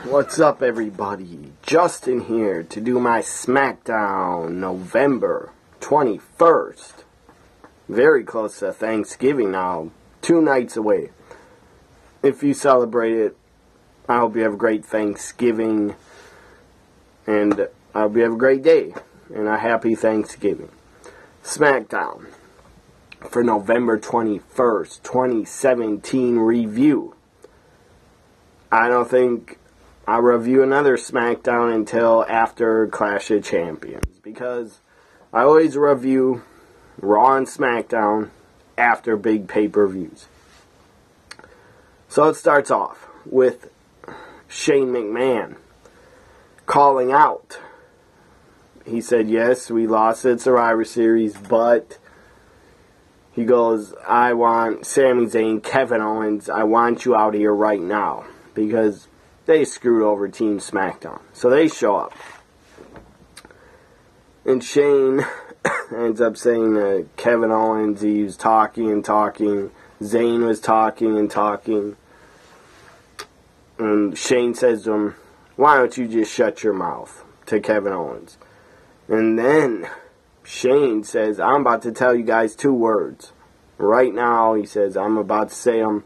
What's up, everybody? Justin here to do my Smackdown November 21st. Very close to Thanksgiving now. 2 nights away. If you celebrate it, I hope you have a great Thanksgiving. And I hope you have a great day. And a happy Thanksgiving. Smackdown for November 21st, 2017 review. I don't think I'll review another Smackdown until after Clash of Champions, because I always review Raw and Smackdown after big pay-per-views. So it starts off with Shane McMahon calling out. He said, yes, we lost at Survivor Series, but he goes, I want Sami Zayn, Kevin Owens, I want you out here right now, because they screwed over Team SmackDown. So they show up. And Shane ends up saying that Kevin Owens, he was talking and talking. Zayn was talking and talking. And Shane says to him, why don't you just shut your mouth, to Kevin Owens. And then Shane says, I'm about to tell you guys 2 words. Right now, he says, I'm about to say them.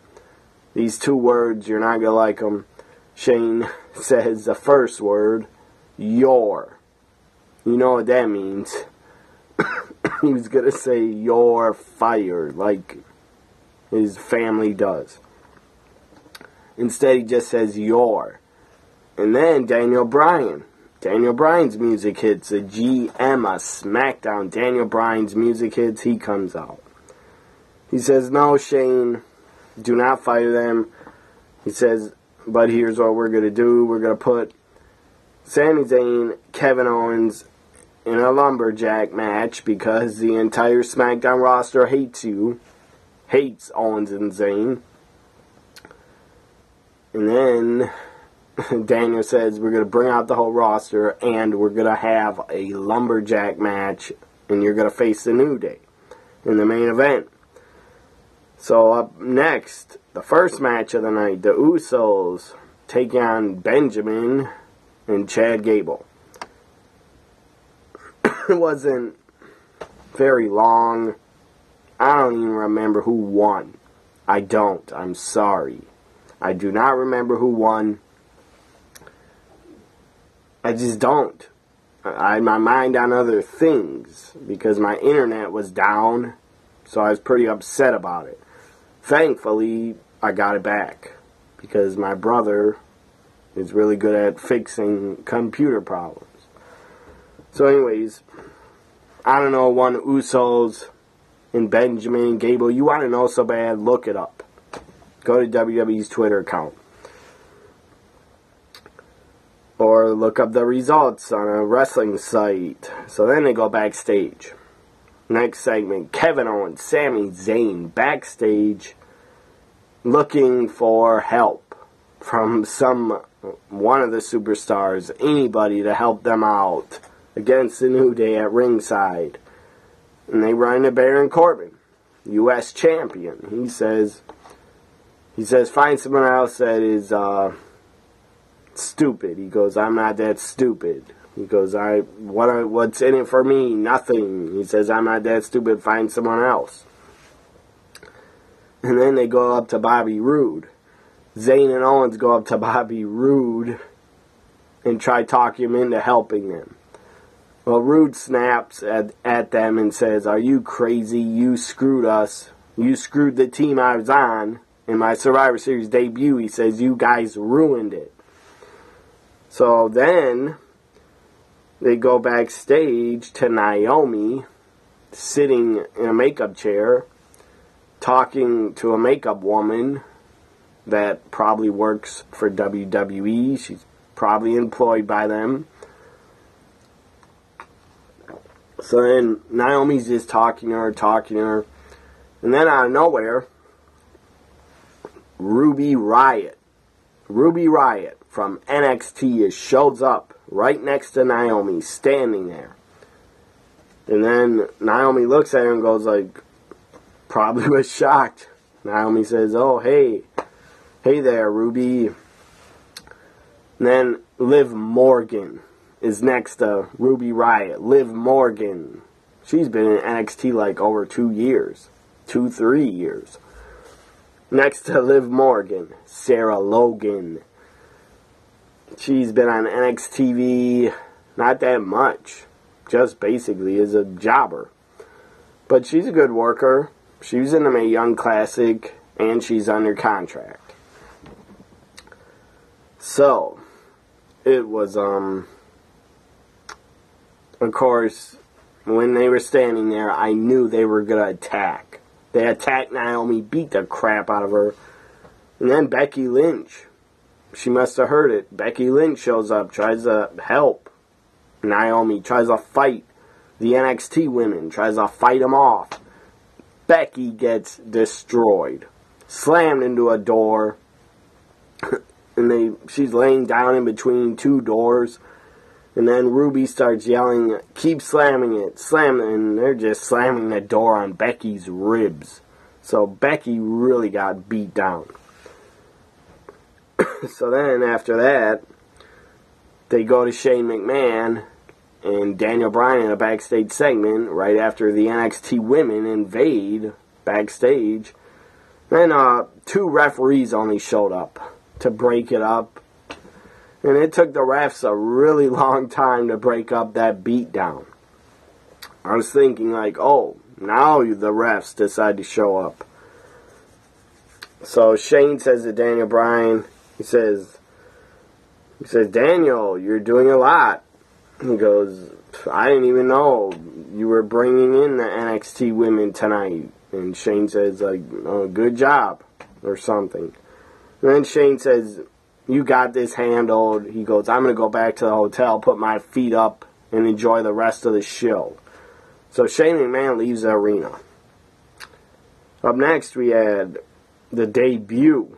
These 2 words, you're not going to like them. Shane says the first word, your. You know what that means. He was going to say, you're fired, like his family does. Instead, he just says, your. And then Daniel Bryan's music hits. A GM, a Smackdown. Daniel Bryan's music hits. He comes out. He says, no, Shane, do not fire them. He says, but here's what we're going to do. We're going to put Sami Zayn, Kevin Owens in a lumberjack match because the entire SmackDown roster hates Owens and Zayn. And then Daniel says we're going to bring out the whole roster and we're going to have a lumberjack match and you're going to face the New Day in the main event. So up next, the first match of the night, the Usos taking on Benjamin and Chad Gable. It wasn't very long. I don't even remember who won. I don't. I'm sorry. I do not remember who won. I just don't. I had my mind on other things because my internet was down, so I was pretty upset about it. Thankfully, I got it back because my brother is really good at fixing computer problems. So anyways, I don't know, one Usos and Benjamin Gable. You want to know so bad, look it up. Go to WWE's Twitter account. Or look up the results on a wrestling site. So then they go backstage. Next segment, Kevin Owens, Sami Zayn, backstage, looking for help from one of the superstars, anybody to help them out against the New Day at ringside. And they run into Baron Corbin, U.S. champion. He says, find someone else that is stupid. He goes, I'm not that stupid. He goes, what's in it for me? Nothing. He says, I'm not that stupid. Find someone else. And then they go up to Bobby Roode. Zayn and Owens go up to Bobby Roode and try talking him into helping them. Well, Roode snaps at them and says, are you crazy? You screwed us. You screwed the team I was on in my Survivor Series debut. He says, you guys ruined it. So then they go backstage to Naomi, sitting in a makeup chair, talking to a makeup woman that probably works for WWE. She's probably employed by them. So then Naomi's just talking to her. And then out of nowhere, Ruby Riott from NXT shows up right next to Naomi, standing there. And then Naomi looks at her and goes like, probably was shocked. Naomi says, oh, hey there, Ruby. And then Liv Morgan is next to Ruby Riott. Liv Morgan. She's been in NXT like over 2 years. 3 years. Next to Liv Morgan, Sarah Logan. She's been on NXT TV not that much. Just basically as a jobber. But she's a good worker. She was in the Mae Young Classic. And she's under contract. So, it was, of course, when they were standing there, I knew they were going to attack. They attacked Naomi, beat the crap out of her. And then Becky Lynch. She must have heard it. Becky Lynch shows up, tries to help Naomi, tries to fight the NXT women, tries to fight them off. Becky gets destroyed. Slammed into a door. And she's laying down in between 2 doors. And then Ruby starts yelling, keep slamming it, slam it. And they're just slamming the door on Becky's ribs. So Becky really got beat down. So then after that, they go to Shane McMahon and Daniel Bryan in a backstage segment right after the NXT women invade backstage. Then 2 referees only showed up to break it up. And it took the refs a really long time to break up that beatdown. I was thinking like, oh, now the refs decide to show up. So Shane says to Daniel Bryan, he says, Daniel, you're doing a lot. He goes, I didn't even know you were bringing in the NXT women tonight. And Shane says, like, oh, good job, or something. And then Shane says, you got this handled. He goes, I'm going to go back to the hotel, put my feet up, and enjoy the rest of the show. So Shane McMahon leaves the arena. Up next, we had the debut.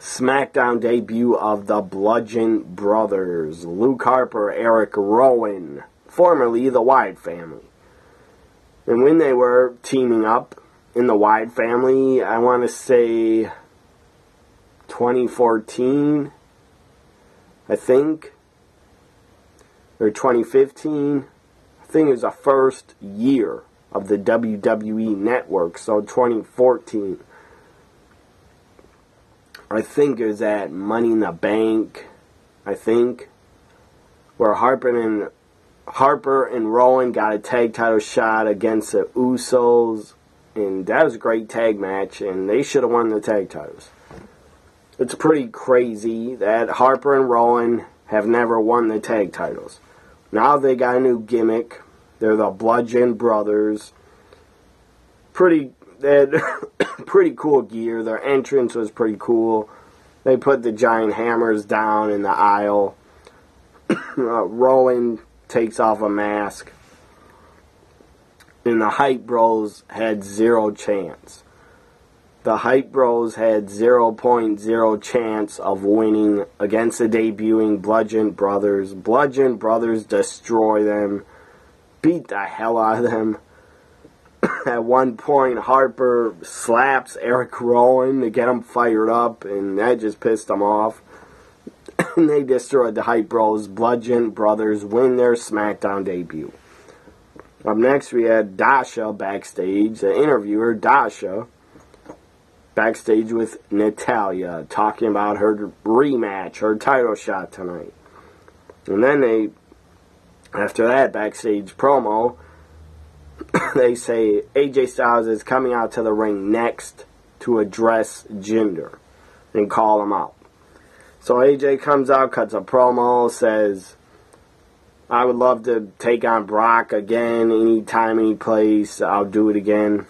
Smackdown debut of the Bludgeon Brothers. Luke Harper, Eric Rowan, formerly the Wyatt family. And when they were teaming up in the Wyatt family, I want to say 2014, I think, or 2015. I think it was the first year of the WWE Network, so 2014. I think it was at Money in the Bank, I think, where Harper and Rowan got a tag title shot against the Usos, and that was a great tag match, and they should have won the tag titles. It's pretty crazy that Harper and Rowan have never won the tag titles. Now they got a new gimmick. They're the Bludgeon Brothers. They had pretty cool gear. Their entrance was pretty cool. They put the giant hammers down in the aisle. Rowan takes off a mask. And the Hype Bros had 0 chance. The Hype Bros had 0.0 chance of winning against the debuting Bludgeon Brothers. Bludgeon Brothers destroy them. Beat the hell out of them. At one point, Harper slaps Eric Rowan to get him fired up, and that just pissed him off. And they destroyed the Hype Bros. Bludgeon Brothers win their SmackDown debut. Up next, we had Dasha backstage, the interviewer, Dasha, backstage with Natalya, talking about her rematch, her title shot tonight. And then after that backstage promo, they say AJ Styles is coming out to the ring next to address Jinder and call him out. So AJ comes out, cuts a promo, says, I would love to take on Brock again, anytime, any place, I'll do it again.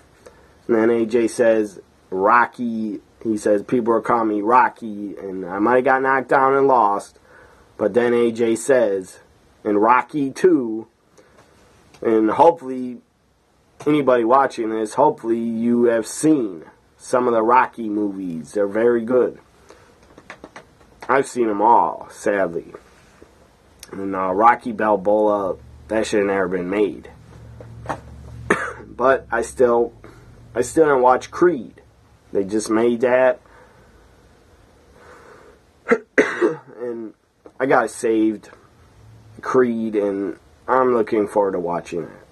And then AJ says, Rocky, he says, people are calling me Rocky, and I might have got knocked down and lost. But then AJ says, and Rocky 2, and hopefully anybody watching this, hopefully you have seen some of the Rocky movies. They're very good. I've seen them all, sadly. And Rocky Balboa, that should have never been made. But I still didn't watch Creed. They just made that. I got it saved, Creed, and I'm looking forward to watching that.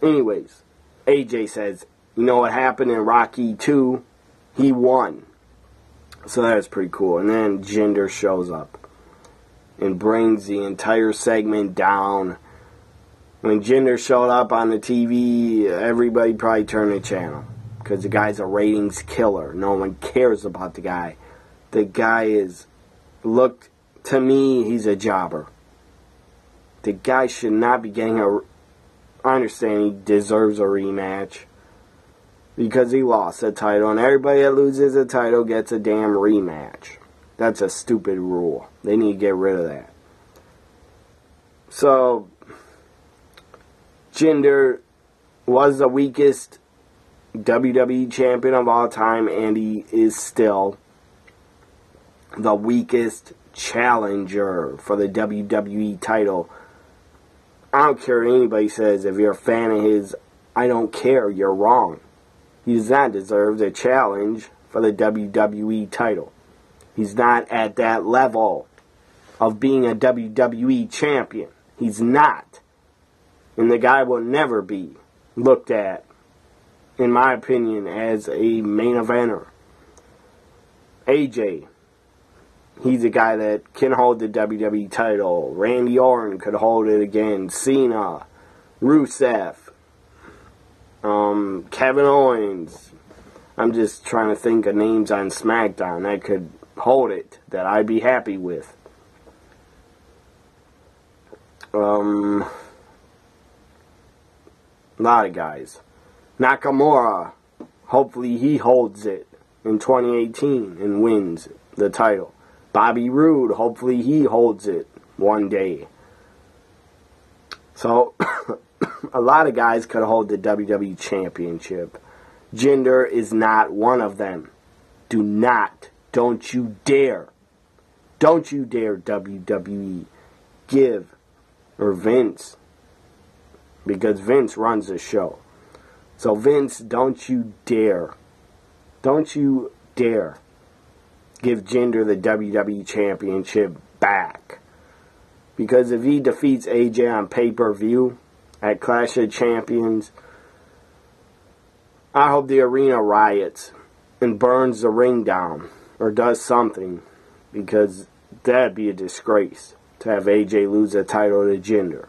Anyways, AJ says, you know what happened in Rocky 2? He won. So that was pretty cool. And then Jinder shows up and brings the entire segment down. When Jinder showed up on the TV, everybody probably turned the channel. Because the guy's a ratings killer. No one cares about the guy. The guy to me, he's a jobber. The guy should not be getting I understand he deserves a rematch. Because he lost the title. And everybody that loses a title gets a damn rematch. That's a stupid rule. They need to get rid of that. So, Jinder was the weakest WWE champion of all time, and he is still the weakest challenger for the WWE title. I don't care what anybody says. If you're a fan of his, I don't care. You're wrong. He does not deserve the challenge for the WWE title. He's not at that level of being a WWE champion. He's not. And the guy will never be looked at, in my opinion, as a main eventer. AJ, he's a guy that can hold the WWE title. Randy Orton could hold it again. Cena, Rusev, Kevin Owens. I'm just trying to think of names on SmackDown that could hold it, that I'd be happy with. A lot of guys. Nakamura, hopefully he holds it in 2018 and wins the title. Bobby Roode, hopefully he holds it one day. So, a lot of guys could hold the WWE Championship. Jinder is not one of them. Don't you dare WWE or Vince, because Vince runs the show. So Vince, don't you dare give Jinder the WWE Championship back. Because if he defeats AJ on pay-per-view at Clash of Champions, I hope the arena riots and burns the ring down or does something, because that'd be a disgrace to have AJ lose the title to Jinder.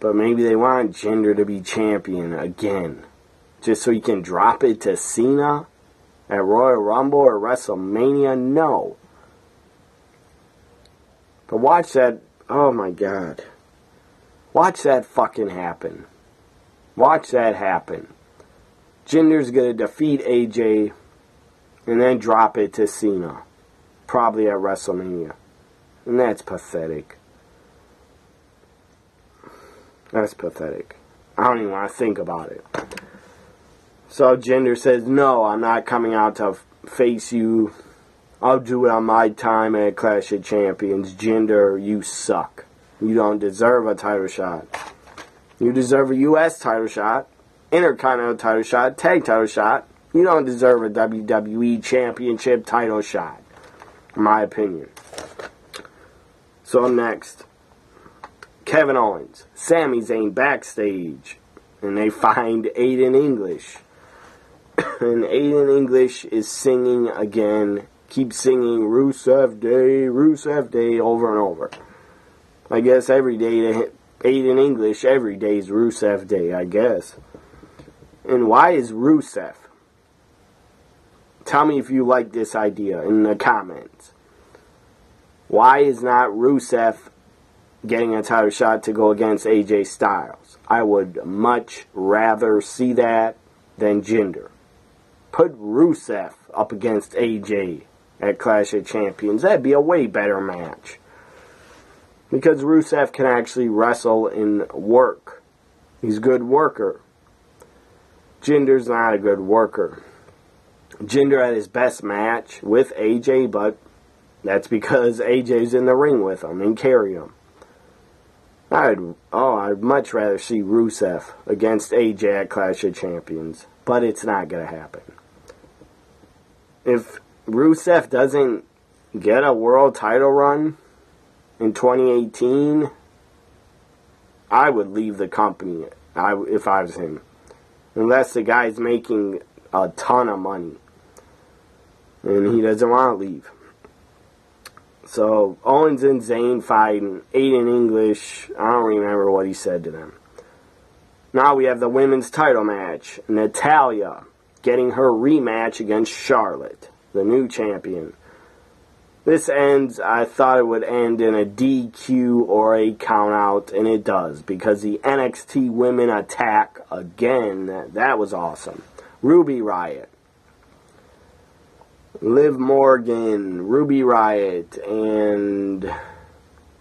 But maybe they want Jinder to be champion again, just so he can drop it to Cena at Royal Rumble or WrestleMania. No. But watch that. Oh my God. Watch that fucking happen. Watch that happen. Jinder's going to defeat AJ and then drop it to Cena. Probably at WrestleMania. And that's pathetic. That's pathetic. I don't even want to think about it. So Jinder says, no, I'm not coming out to face you. I'll do it on my time at Clash of Champions. Jinder, you suck. You don't deserve a title shot. You deserve a U.S. title shot, Intercontinental title shot, Tag title shot. You don't deserve a WWE Championship title shot, in my opinion. So next, Kevin Owens, Sami Zayn backstage, and they find Aiden English. And Aiden English is singing again, keeps singing Rusev Day over and over. I guess every day, Aiden English, every day is Rusev Day, I guess. And why is Rusev? Tell me if you like this idea in the comments. Why is not Rusev getting a title shot to go against AJ Styles? I would much rather see that than Jinder. Put Rusev up against AJ at Clash of Champions. That'd be a way better match. Because Rusev can actually wrestle and work. He's a good worker. Jinder's not a good worker. Jinder had his best match with AJ, but that's because AJ's in the ring with him and carry him. I'd much rather see Rusev against AJ at Clash of Champions, but it's not going to happen. If Rusev doesn't get a world title run in 2018, I would leave the company if I was him. Unless the guy's making a ton of money. And he doesn't want to leave. So, Owens and Zayn fighting. Aiden English. I don't remember what he said to them. Now we have the women's title match. Natalya getting her rematch against Charlotte, the new champion. This ends, I thought it would end in a DQ or a countout, and it does, because the NXT women attack again. That was awesome. Ruby Riott, Liv Morgan, Ruby Riott, and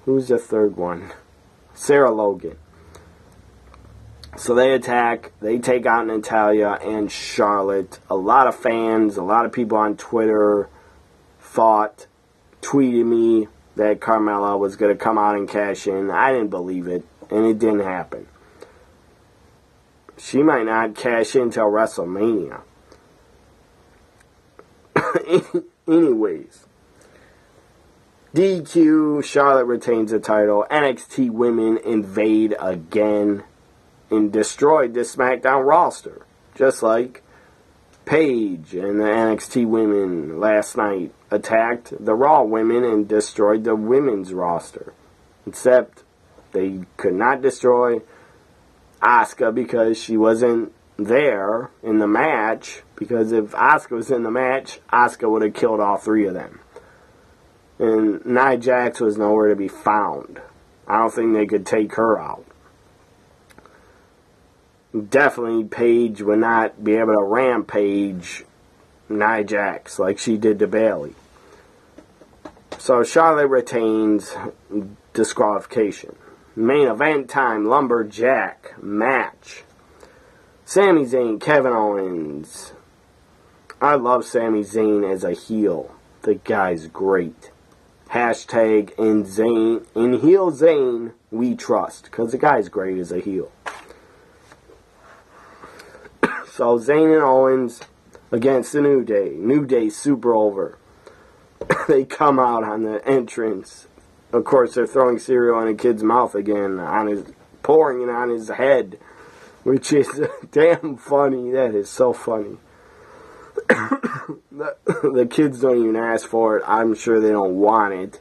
who's the third one? Sarah Logan. So they attack, they take out Natalya and Charlotte. A lot of fans, a lot of people on Twitter tweeted me that Carmella was going to come out and cash in. I didn't believe it, and it didn't happen. She might not cash in till WrestleMania. Anyways, DQ, Charlotte retains the title. NXT women invade again and destroyed the SmackDown roster, just like Paige and the NXT women last night attacked the Raw women and destroyed the women's roster. Except they could not destroy Asuka because she wasn't there in the match. Because if Asuka was in the match, Asuka would have killed all three of them. And Nia Jax was nowhere to be found. I don't think they could take her out. Definitely Paige would not be able to rampage Nia Jax like she did to Bayley. So Charlotte retains, disqualification. Main event time, Lumberjack match. Sami Zayn, Kevin Owens. I love Sami Zayn as a heel. The guy's great. Hashtag in heel Zayn we trust. Because the guy's great as a heel. So Zayn and Owens against the New Day. New Day super over. They come out on the entrance. Of course, they're throwing cereal in a kid's mouth again, pouring it on his head, which is damn funny. That is so funny. The kids don't even ask for it. I'm sure they don't want it.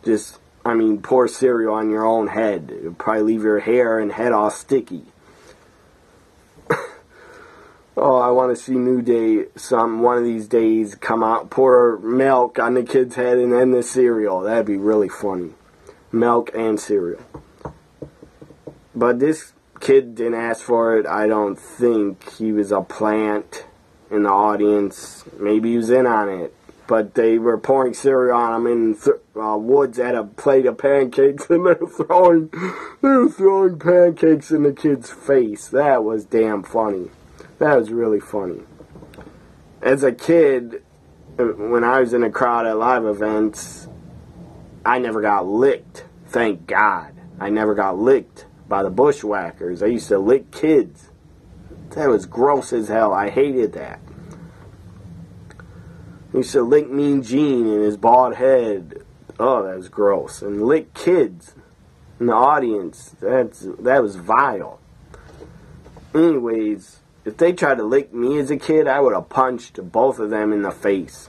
Just, pour cereal on your own head. It'll probably leave your hair and head all sticky. Oh, I want to see New Day one of these days come out, pour milk on the kid's head and then the cereal. That'd be really funny. Milk and cereal. But this kid didn't ask for it. I don't think he was a plant in the audience. Maybe he was in on it. But they were pouring cereal on him in Woods at a plate of pancakes, and they're throwing pancakes in the kid's face. That was damn funny. That was really funny. As a kid, when I was in a crowd at live events, I never got licked. Thank God. I never got licked by the bushwhackers. I used to lick kids. That was gross as hell. I hated that. I used to lick Mean Gene in his bald head. Oh, that was gross. And lick kids in the audience. That was vile. Anyways, if they tried to lick me as a kid, I would have punched both of them in the face.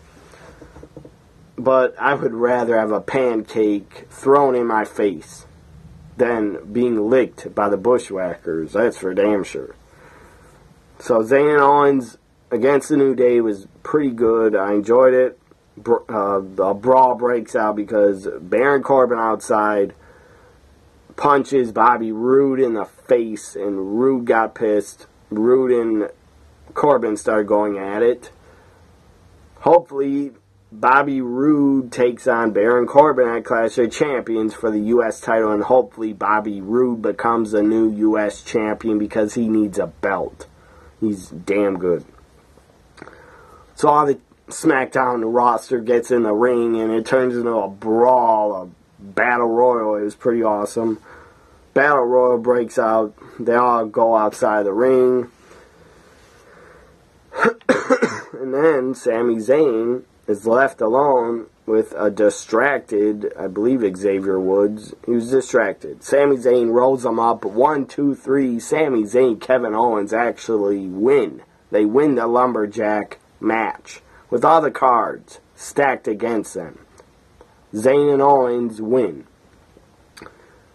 But I would rather have a pancake thrown in my face than being licked by the bushwhackers. That's for damn sure. So Zayn and Owens against the New Day was pretty good. I enjoyed it. The brawl breaks out because Baron Corbin outside punches Bobby Roode in the face, and Roode got pissed. Roode and Corbin started going at it. Hopefully, Bobby Roode takes on Baron Corbin at Clash of Champions for the U.S. title, and hopefully Bobby Roode becomes the new U.S. champion because he needs a belt. He's damn good. So all the SmackDown roster gets in the ring, and it turns into a brawl, a battle royal. It was pretty awesome. Battle royal breaks out. They all go outside the ring. And then Sami Zayn is left alone with a distracted, I believe, Xavier Woods. He was distracted. Sami Zayn rolls him up. 1, 2, 3. Sami Zayn, Kevin Owens actually win. They win the Lumberjack match with all the cards stacked against them. Zayn and Owens win.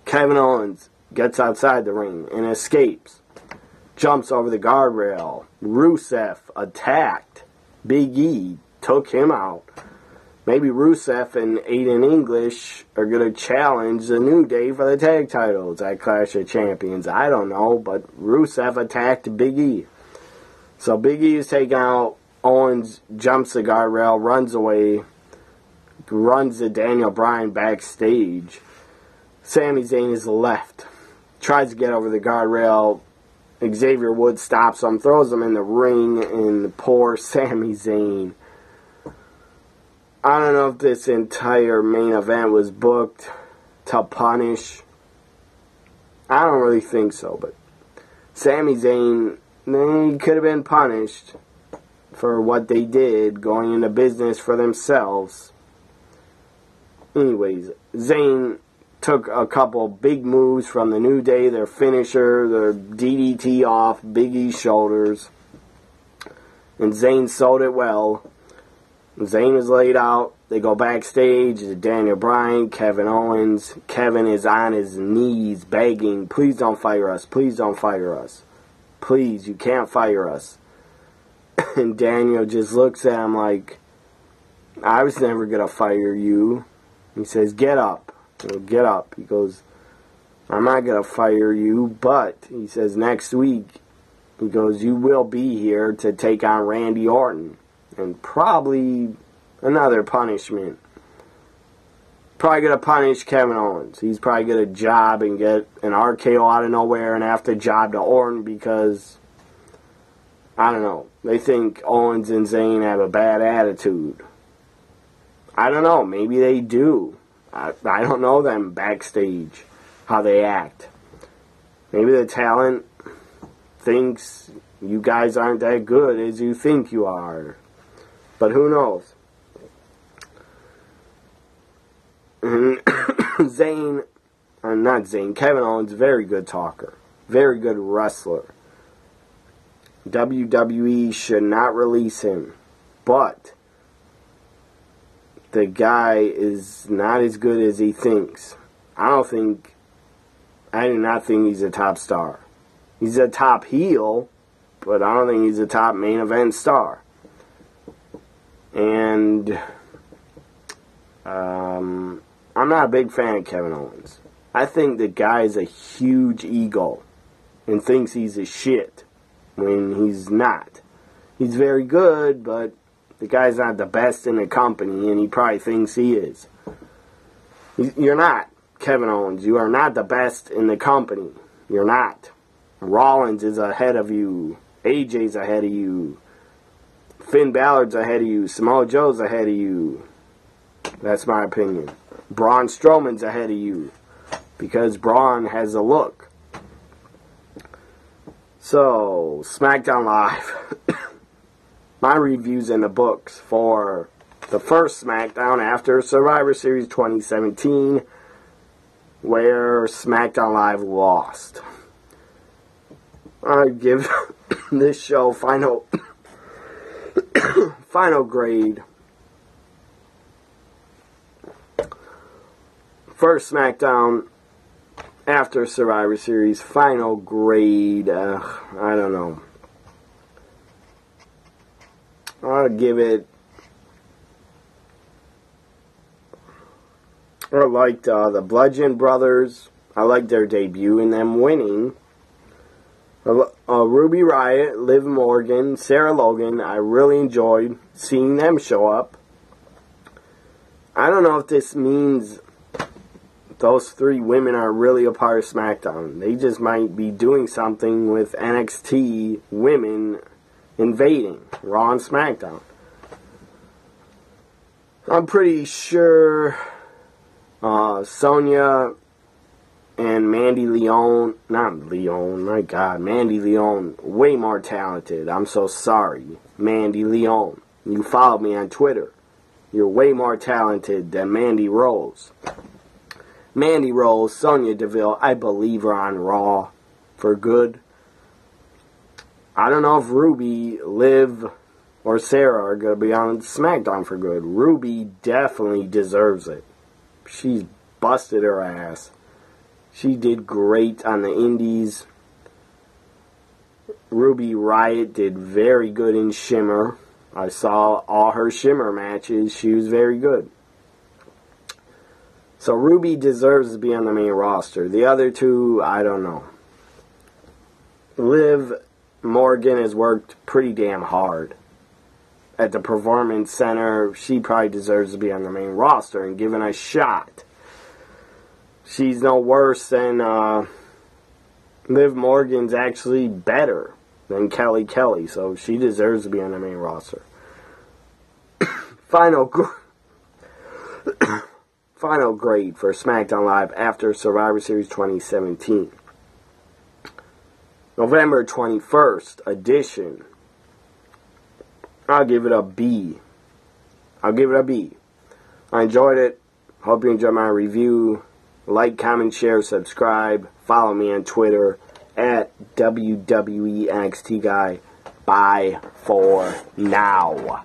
Kevin Owens gets outside the ring and escapes. Jumps over the guardrail. Rusev attacked. Big E took him out. Maybe Rusev and Aiden English are going to challenge the New Day for the tag titles at Clash of Champions. I don't know, but Rusev attacked Big E. So Big E is taken out. Owens jumps the guardrail, runs away, runs to Daniel Bryan backstage. Sami Zayn is left. Tries to get over the guardrail. Xavier Woods stops him, throws him in the ring, and poor Sami Zayn. I don't know if this entire main event was booked to punish. I don't really think so, but Sami Zayn, they could have been punished for what they did, going into business for themselves. Anyways, Zayn took a couple big moves from the New Day, their finisher, their DDT off Big E's shoulders, and Zayn sold it well. Zayn is laid out. They go backstage to Daniel Bryan, Kevin Owens. Kevin is on his knees begging, please don't fire us, please don't fire us. Please, you can't fire us. And Daniel just looks at him like, I was never going to fire you. He says, get up. Get up. He goes, I'm not going to fire you, but, he says, next week, he goes, you will be here to take on Randy Orton. And probably another punishment. Probably going to punish Kevin Owens. He's probably going to job and get an RKO out of nowhere and have to job to Orton because, I don't know, they think Owens and Zayn have a bad attitude. I don't know. Maybe they do. I don't know them backstage, how they act. Maybe the talent thinks you guys aren't that good as you think you are. But who knows? Kevin Owens, very good talker. Very good wrestler. WWE should not release him. But the guy is not as good as he thinks. I do not think he's a top star. He's a top heel, but I don't think he's a top main event star. And I'm not a big fan of Kevin Owens. I think the guy's a huge ego and thinks he's a shit when he's not. He's very good, but the guy's not the best in the company, and he probably thinks he is. You're not, Kevin Owens. You are not the best in the company. You're not. Rollins is ahead of you. AJ's ahead of you. Finn Balor's ahead of you. Samoa Joe's ahead of you. That's my opinion. Braun Strowman's ahead of you. Because Braun has a look. So, Smackdown Live. My reviews in the books for the first Smackdown after Survivor Series 2017, where Smackdown Live lost. I give this show final grade. First Smackdown after Survivor Series, final grade, I don't know. I'll give it, I liked the Bludgeon Brothers. I liked their debut and them winning. Ruby Riott, Liv Morgan, Sarah Logan, I really enjoyed seeing them show up. I don't know if this means those three women are really a part of SmackDown. They just might be doing something with NXT women invading Raw and SmackDown. I'm pretty sure Sonya and Mandy Leon, Mandy Leon, way more talented. I'm so sorry, Mandy Leon. You followed me on Twitter. You're way more talented than Mandy Rose. Mandy Rose, Sonya Deville, I believe her on Raw for good. I don't know if Ruby, Liv, or Sarah are going to be on SmackDown for good. Ruby definitely deserves it. She's busted her ass. She did great on the indies. Ruby Riott did very good in Shimmer. I saw all her Shimmer matches. She was very good. So Ruby deserves to be on the main roster. The other two, I don't know. Liv Morgan has worked pretty damn hard at the Performance Center. She probably deserves to be on the main roster and given a shot. She's no worse than Liv Morgan's actually better than Kelly Kelly, so she deserves to be on the main roster. Final grade for SmackDown Live after Survivor Series 2017. November 21st edition. I'll give it a B. I enjoyed it. Hope you enjoyed my review. Like, comment, share, subscribe. Follow me on Twitter at WWE NXT Guy. Bye for now.